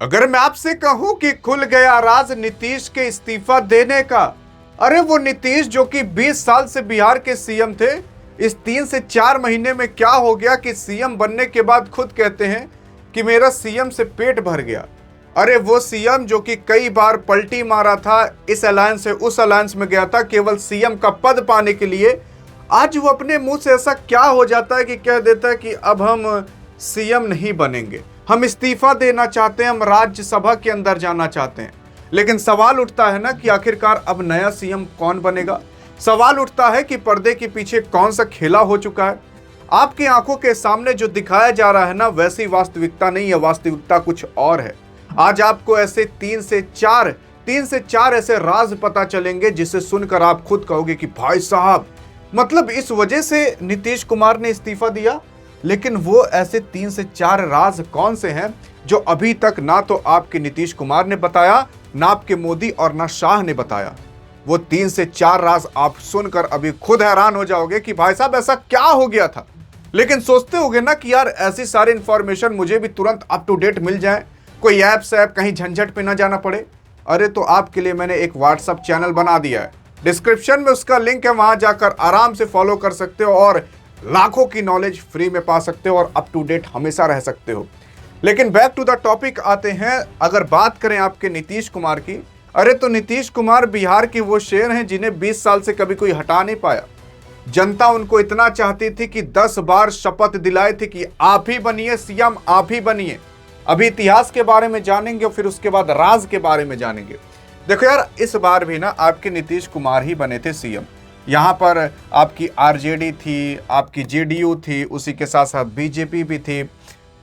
अगर मैं आपसे कहूं कि खुल गया राज नीतीश के इस्तीफा देने का, अरे वो नीतीश जो कि 20 साल से बिहार के सीएम थे, इस 3 से 4 महीने में क्या हो गया कि सीएम बनने के बाद खुद कहते हैं कि मेरा सीएम से पेट भर गया। अरे वो सीएम जो कि कई बार पलटी मारा था, इस अलायंस से उस अलायंस में गया था केवल सीएम का पद पाने के लिए, आज वो अपने मुंह से ऐसा क्या हो जाता है कि कह देता है कि अब हम सीएम नहीं बनेंगे, हम इस्तीफा देना चाहते हैं, हम राज्यसभा के अंदर जाना चाहते हैं। लेकिन सवाल उठता है ना कि आखिरकार अब नया सीएम कौन बनेगा। सवाल उठता है कि पर्दे के पीछे कौन सा खेला हो चुका है। आपकी आंखों के सामने जो दिखाया जा रहा है ना, वैसी वास्तविकता नहीं है, वास्तविकता कुछ और है। आज आपको ऐसे 3 से 4 ऐसे राज पता चलेंगे जिसे सुनकर आप खुद कहोगे कि भाई साहब, मतलब इस वजह से नीतीश कुमार ने इस्तीफा दिया। लेकिन वो ऐसे 3 से 4 राज कौन से हैं जो अभी तक ना तो आपके नीतीश कुमार ने बताया, ना आपके मोदी और ना शाह ने बताया। वो 3 से 4 राज आप सुनकर अभी खुद हैरान हो जाओगे कि भाई साहब ऐसा क्या हो गया था। लेकिन सोचते होगे ना कि यार ऐसी सारी इंफॉर्मेशन मुझे भी तुरंत अप टू डेट मिल जाए, कोई ऐप से कहीं झंझट पे ना जाना पड़े। अरे तो आपके लिए मैंने एक व्हाट्सएप चैनल बना दिया है, डिस्क्रिप्शन में उसका लिंक है, वहां जाकर आराम से फॉलो कर सकते हो और लाखों की नॉलेज फ्री में पा सकते हो और अप टू डेट हमेशा रह सकते हो। लेकिन बैक टू द टॉपिक आते हैं। अगर बात करें आपके नीतीश कुमार की, अरे तो नीतीश कुमार बिहार के वो शेर हैं जिन्हें 20 साल से कभी कोई हटा नहीं पाया। जनता उनको इतना चाहती थी कि 10 बार शपथ दिलाए थे कि आप ही बनिए सीएम, आप ही बनिए। अभी इतिहास के बारे में जानेंगे और फिर उसके बाद राज के बारे में जानेंगे। देखो यार, इस बार भी ना आपके नीतीश कुमार ही बने थे सीएम। यहाँ पर आपकी आरजेडी थी, आपकी जेडीयू थी, उसी के साथ साथ बीजेपी भी थी।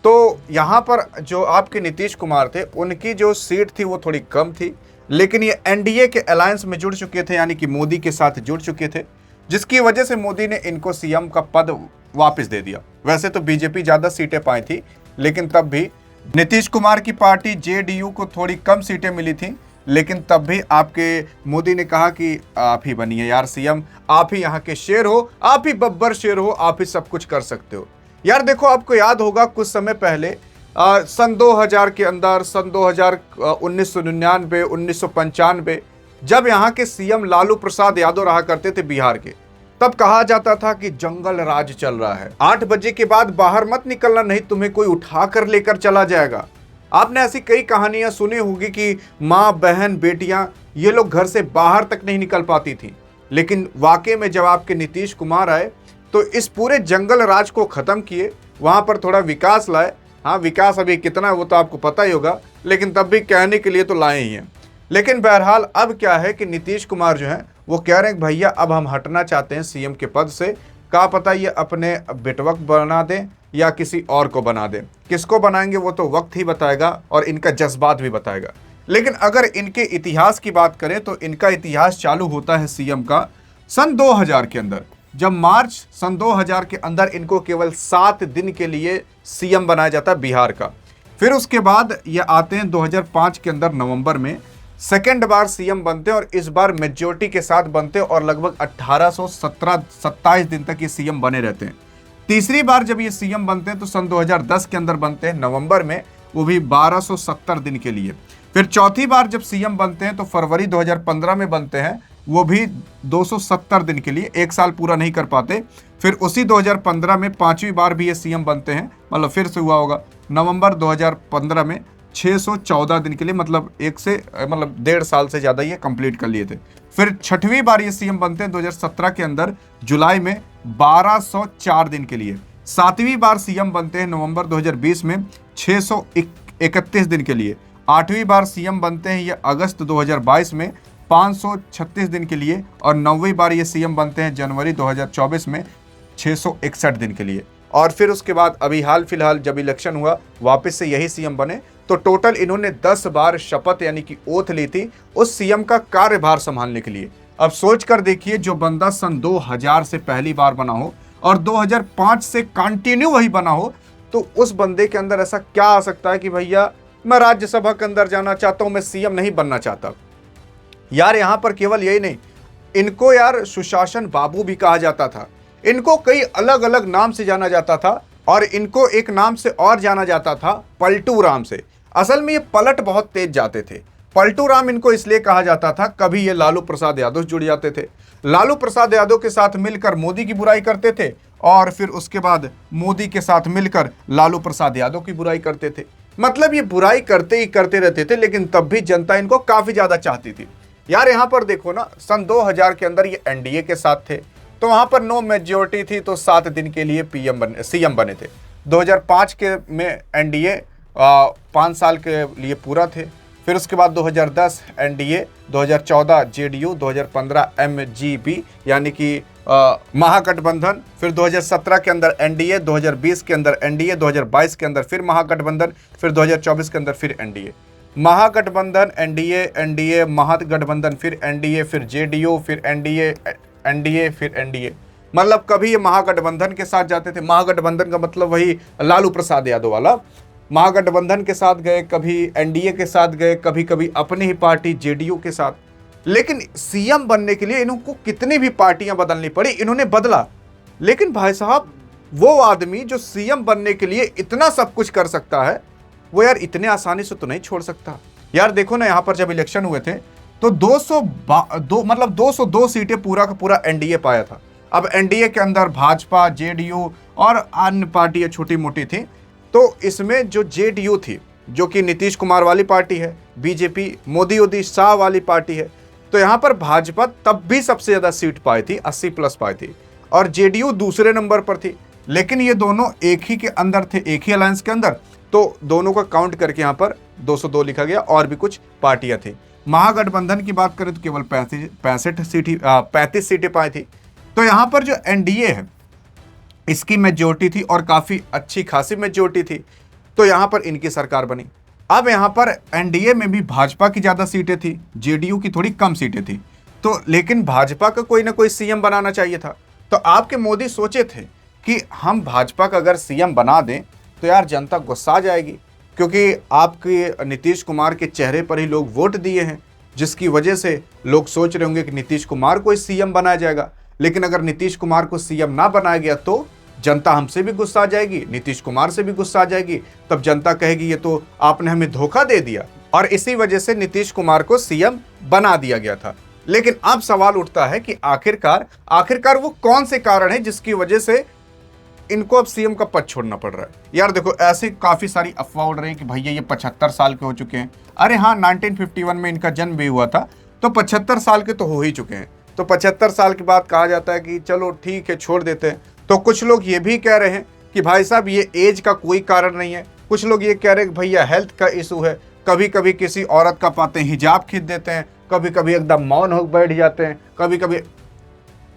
तो यहाँ पर जो आपके नीतीश कुमार थे, उनकी जो सीट थी वो थोड़ी कम थी, लेकिन ये एनडीए के अलायंस में जुड़ चुके थे, यानी कि मोदी के साथ जुड़ चुके थे, जिसकी वजह से मोदी ने इनको सीएम का पद वापस दे दिया। वैसे तो बीजेपी ज़्यादा सीटें पाई थी, लेकिन तब भी नीतीश कुमार की पार्टी जेडीयू को थोड़ी कम सीटें मिली थी, लेकिन तब भी आपके मोदी ने कहा कि आप ही बनिए यार सीएम, आप ही यहाँ के शेर हो, आप ही बब्बर शेर हो, आप ही सब कुछ कर सकते हो। यार देखो, आपको याद होगा कुछ समय पहले सन 2000 के अंदर, सन 2000, 1999, 1995, जब यहाँ के सीएम लालू प्रसाद यादव रहा करते थे बिहार के, तब कहा जाता था कि जंगल राज चल रहा है, 8 बजे के बाद बाहर मत निकलना, नहीं तुम्हें कोई उठा कर लेकर चला जाएगा। आपने ऐसी कई कहानियां सुनी होगी कि माँ, बहन, बेटियां, ये लोग घर से बाहर तक नहीं निकल पाती थी। लेकिन वाकई में जब आपके नीतीश कुमार आए तो इस पूरे जंगल राज को खत्म किए, वहां पर थोड़ा विकास लाए। हाँ, विकास अभी कितना है वो तो आपको पता ही होगा, लेकिन तब भी कहने के लिए तो लाए ही हैं। लेकिन बहरहाल अब क्या है कि नीतीश कुमार जो है वो कह रहे हैं कि भैया अब हम हटना चाहते हैं सीएम के पद से। क्या पता ये अपने बेटवक बना दें या किसी और को बना दें। किसको बनाएंगे वो तो वक्त ही बताएगा और इनका जज्बात भी बताएगा। लेकिन अगर इनके इतिहास की बात करें तो इनका इतिहास चालू होता है सीएम का सन 2000 के अंदर, जब मार्च सन 2000 के अंदर इनको केवल 7 दिन के लिए सीएम बनाया जाता है बिहार का। फिर उसके बाद ये आते हैं 2005 के अंदर नवंबर में, सेकेंड बार सीएम बनते हैं और इस बार मेजोरिटी के साथ बनते हैं और लगभग 1827 दिन तक ये सीएम बने रहते हैं। तीसरी बार जब ये सीएम बनते हैं तो सन 2010 के अंदर बनते हैं नवंबर में, वो भी 1270 दिन के लिए। फिर चौथी बार जब सीएम बनते हैं तो फरवरी 2015 में बनते हैं, वो भी 270 दिन के लिए, 1 साल पूरा नहीं कर पाते। फिर उसी 2015 में 5वीं बार भी ये सीएम बनते हैं, मतलब फिर से हुआ होगा नवंबर 2015 में 614 दिन के लिए, मतलब 1.5 साल से ज़्यादा ये कंप्लीट कर लिए थे। फिर 6वीं बार ये सीएम बनते हैं 2017 के अंदर जुलाई में 1204 दिन के लिए। 7वीं बार सीएम बनते हैं नवंबर 2020 में 631 दिन के लिए। 8वीं बार सीएम बनते हैं ये अगस्त 2022 में 536 दिन के लिए और 9वीं बार ये सीएम बनते हैं जनवरी 2024 में 661 दिन के लिए। और फिर उसके बाद अभी हाल फिलहाल जब इलेक्शन हुआ वापस से यही सीएम बने, तो टोटल इन्होंने 10 बार शपथ यानी कि ओथ ली थी उस सीएम का कार्यभार संभालने के लिए। अब सोच कर देखिए, जो बंदा सन 2000 से पहली बार बना हो और 2005 से कंटिन्यू वही बना हो, तो उस बंदे के अंदर ऐसा क्या आ सकता है कि भैया मैं राज्यसभा के अंदर जाना चाहता हूं, मैं सीएम नहीं बनना चाहता। यार यहाँ पर केवल यही नहीं, इनको यार सुशासन बाबू भी कहा जाता था, इनको कई अलग अलग नाम से जाना जाता था और इनको एक नाम से और जाना जाता था, पलटू राम से। असल में ये पलट बहुत तेज जाते थे। पलटू राम इनको इसलिए कहा जाता था, कभी ये लालू प्रसाद यादव से जुड़ जाते थे, लालू प्रसाद यादव के साथ मिलकर मोदी की बुराई करते थे, और फिर उसके बाद मोदी के साथ मिलकर लालू प्रसाद यादव की बुराई करते थे। मतलब ये बुराई करते ही करते रहते थे, लेकिन तब भी जनता इनको काफी ज्यादा चाहती थी। यार यहाँ पर देखो ना, सन 2000 के अंदर ये एनडीए के साथ थे, तो वहां पर नो मेजोरिटी थी, तो 7 दिन के लिए सीएम बने थे। 2005 के में एनडीए 5 साल के लिए पूरा थे। फिर उसके बाद 2010 एनडीए, 2014 जेडीयू, 2015 एमजीबी यानी कि महागठबंधन, फिर 2017 के अंदर एनडीए, 2020 के अंदर एनडीए, 2022 के अंदर फिर महागठबंधन, फिर 2024 के अंदर फिर एनडीए। महागठबंधन, एनडीए, एनडीए, महागठबंधन, फिर एनडीए, फिर जेडीयू, फिर एनडीए, एनडीए, फिर एनडीए। मतलब कभी ये महागठबंधन के साथ जाते थे, महागठबंधन का मतलब वही लालू प्रसाद यादव वाला, महागठबंधन के साथ गए, कभी एनडीए के साथ गए, कभी कभी अपनी ही पार्टी जेडीयू के साथ। लेकिन सीएम बनने के लिए इनको कितनी भी पार्टियां बदलनी पड़ी, इन्होंने बदला। लेकिन भाई साहब, वो आदमी जो सीएम बनने के लिए इतना सब कुछ कर सकता है, वो यार इतने आसानी से तो नहीं छोड़ सकता। यार देखो ना, यहां पर जब इलेक्शन हुए थे तो 202 सीटें पूरा का पूरा एनडीए पाया था। अब एनडीए के अंदर भाजपा, जेडीयू और अन्य पार्टियां छोटी मोटी थी। तो इसमें जो जेडीयू थी, जो कि नीतीश कुमार वाली पार्टी है, बीजेपी मोदी शाह वाली पार्टी है, तो यहां पर भाजपा तब भी सबसे ज्यादा सीट पाई थी, 80 प्लस पाई थी, और जेडीयू दूसरे नंबर पर थी। लेकिन ये दोनों एक ही के अंदर थे, एक ही अलायंस के अंदर, तो दोनों का काउंट करके यहां पर 202 लिखा गया, और भी कुछ पार्टियां थी। महागठबंधन की बात करें तो केवल 35 सीटें पाई थी। तो यहां पर जो एनडीए है, इसकी मेजोरिटी थी और काफी अच्छी खासी मेजोरिटी थी, तो यहां पर इनकी सरकार बनी। अब यहां पर एनडीए में भी भाजपा की ज्यादा सीटें थी, जेडीयू की थोड़ी कम सीटें थी, तो लेकिन भाजपा का कोई ना कोई सीएम बनाना चाहिए था। तो आपके मोदी सोचे थे कि हम भाजपा का अगर सीएम बना दें तो यार जनता गुस्सा जाएगी, क्योंकि आपके नीतीश कुमार के चेहरे पर ही लोग वोट दिए हैं, जिसकी वजह से लोग सोच रहे होंगे कि नीतीश कुमार को सीएम बनाया जाएगा। लेकिन अगर नीतीश कुमार को सीएम ना बनाया गया तो जनता हमसे भी गुस्सा आ जाएगी, नीतीश कुमार से भी गुस्सा आ जाएगी। तब जनता कहेगी ये तो आपने हमें धोखा दे दिया, और इसी वजह से नीतीश कुमार को सीएम बना दिया गया था। लेकिन अब सवाल उठता है कि आखिरकार वो कौन से कारण है जिसकी वजह से इनको अब सीएम का पद छोड़ना पड़ रहा है। यार देखो, ऐसी काफी सारी अफवाह उड़ रही है कि भैया ये 75 साल के हो चुके हैं। अरे हाँ, 1951 में इनका जन्म भी हुआ था, तो 75 साल के तो हो ही चुके हैं। तो 75 साल के बाद कहा जाता है कि चलो ठीक है, छोड़ देते हैं। तो कुछ लोग ये भी कह रहे हैं कि भाई साहब ये एज का कोई कारण नहीं है। कुछ लोग ये कह रहे हैं कि भैया हेल्थ का इशू है, कभी कभी किसी औरत का पाते हैं हिजाब खींच देते हैं, कभी कभी एकदम मौन हो बैठ जाते हैं, कभी कभी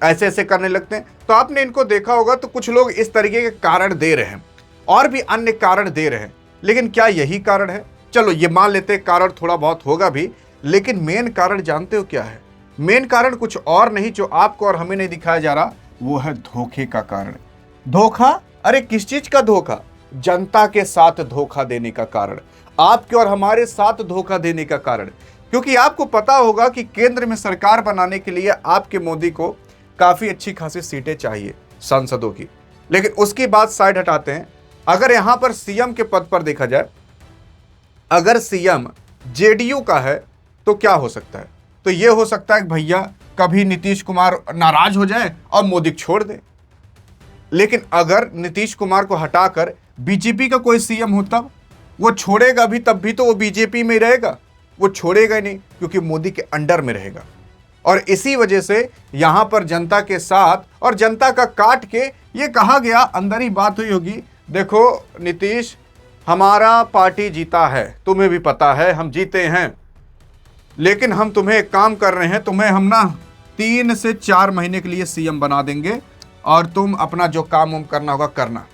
ऐसे ऐसे करने लगते हैं। तो आपने इनको देखा होगा, तो कुछ लोग इस तरीके के कारण दे रहे हैं, और भी अन्य कारण दे रहे हैं। लेकिन क्या यही कारण है? चलो ये मान लेते हैं कारण थोड़ा बहुत होगा भी, लेकिन मेन कारण जानते हो क्या है? मेन कारण कुछ और नहीं, जो आपको और हमें नहीं दिखाया जा रहा, वो है धोखे का कारण। धोखा? अरे किस चीज का धोखा? जनता के साथ धोखा देने का कारण, आपके और हमारे साथ धोखा देने का कारण। क्योंकि आपको पता होगा कि केंद्र में सरकार बनाने के लिए आपके मोदी को काफी अच्छी खासी सीटें चाहिए सांसदों की। लेकिन उसकी बात साइड हटाते हैं, अगर यहां पर सीएम के पद पर देखा जाए, अगर सीएम जेडीयू का है तो क्या हो सकता है? तो यह हो सकता है कि भैया कभी नीतीश कुमार नाराज हो जाए और मोदी छोड़ दे। लेकिन अगर नीतीश कुमार को हटाकर बीजेपी का कोई सीएम हो, तब वो छोड़ेगा भी, तब भी तो वो बीजेपी में रहेगा, वो छोड़ेगा ही नहीं, क्योंकि मोदी के अंडर में रहेगा। और इसी वजह से यहां पर जनता के साथ और जनता का काट के ये कहा गया, अंदर ही बात हुई होगी, देखो नीतीश, हमारा पार्टी जीता है, तुम्हें भी पता है हम जीते हैं, लेकिन हम तुम्हें एक काम कर रहे हैं, तुम्हें हम ना 3 से 4 महीने के लिए सीएम बना देंगे, और तुम अपना जो काम उम करना होगा करना।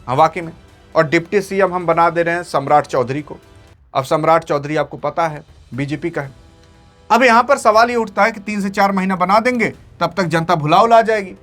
हाँ वाकई में। और डिप्टी सीएम हम बना दे रहे हैं सम्राट चौधरी को। अब सम्राट चौधरी आपको पता है बीजेपी का है। अब यहां पर सवाल ये उठता है कि 3 से 4 महीना बना देंगे, तब तक जनता भुला जाएगी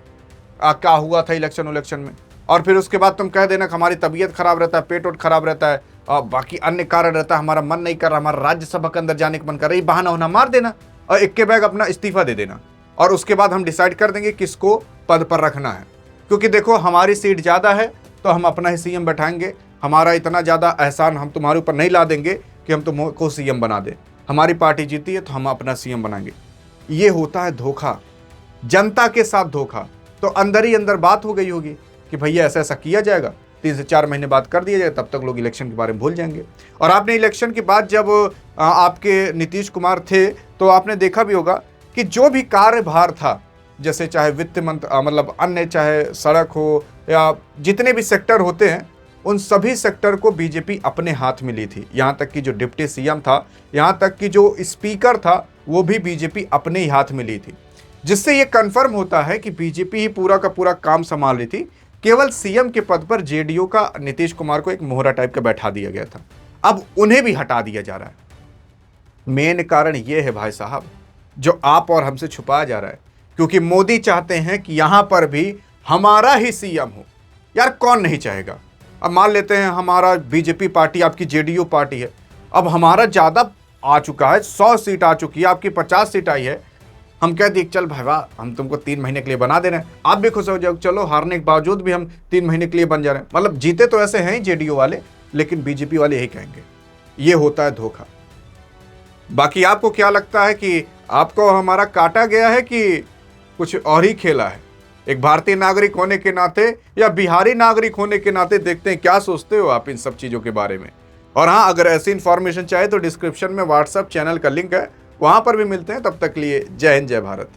क्या हुआ था इलेक्शन में, और फिर उसके बाद तुम कह देना कि हमारी तबीयत खराब रहता है, पेट वोट खराब रहता है, और बाकी अन्य कारण रहता है, हमारा मन नहीं कर रहा, हमारा राज्यसभा के अंदर जाने का मन कर रहा है, बहाना होना मार देना और इक्के बैग अपना इस्तीफा दे देना, और उसके बाद हम डिसाइड कर देंगे किसको पद पर रखना है। क्योंकि देखो हमारी सीट ज्यादा है, तो हम अपना ही सीएम बैठाएंगे, हमारा इतना ज़्यादा एहसान हम तुम्हारे ऊपर नहीं ला देंगे कि हम तुमको सीएम बना दें, हमारी पार्टी जीती है तो हम अपना सीएम बनाएंगे। ये होता है धोखा, जनता के साथ धोखा। तो अंदर ही अंदर बात हो गई होगी कि भैया ऐसा ऐसा किया जाएगा, 3 से 4 महीने बाद कर दिया जाएगा, तब तक लोग इलेक्शन के बारे में भूल जाएंगे। और आपने इलेक्शन के बाद जब आपके नीतीश कुमार थे तो आपने देखा भी होगा कि जो भी कार्यभार था, जैसे चाहे वित्त मंत्री मतलब अन्य चाहे सड़क हो या जितने भी सेक्टर होते हैं, उन सभी सेक्टर को बीजेपी अपने हाथ में ली थी। यहाँ तक कि जो डिप्टी सीएम था, यहाँ तक कि जो स्पीकर था, वो भी बीजेपी अपने ही हाथ में ली थी, जिससे ये कंफर्म होता है कि बीजेपी ही पूरा का पूरा काम संभाल रही थी। केवल सीएम के पद पर जेडीयू का नीतीश कुमार को एक मोहरा टाइप का बैठा दिया गया था, अब उन्हें भी हटा दिया जा रहा है। मेन कारण ये है भाई साहब, जो आप और हमसे छुपाया जा रहा है, क्योंकि मोदी चाहते हैं कि यहां पर भी हमारा ही सीएम हो। यार कौन नहीं चाहेगा। अब मान लेते हैं हमारा बीजेपी पार्टी आपकी जेडीयू पार्टी है, अब हमारा ज़्यादा आ चुका है, 100 सीट आ चुकी है, आपकी 50 सीट आई है, हम कह दिए चल भाई वाह हम तुमको 3 महीने के लिए बना दे रहे हैं, आप भी खुश हो जाओ, चलो हारने के बावजूद भी हम 3 महीने के लिए बन जा रहे हैं। मतलब जीते तो ऐसे हैं ही जेडीयू वाले, लेकिन बीजेपी वाले यही कहेंगे। ये होता है धोखा। बाकी आपको क्या लगता है कि आपको हमारा काटा गया है कि कुछ और ही खेला है? एक भारतीय नागरिक होने के नाते या बिहारी नागरिक होने के नाते देखते हैं क्या सोचते हो आप इन सब चीज़ों के बारे में। और हाँ, अगर ऐसी इन्फॉर्मेशन चाहे तो डिस्क्रिप्शन में व्हाट्सएप चैनल का लिंक है, वहाँ पर भी मिलते हैं। तब तक के लिए जय हिंद, जय भारत।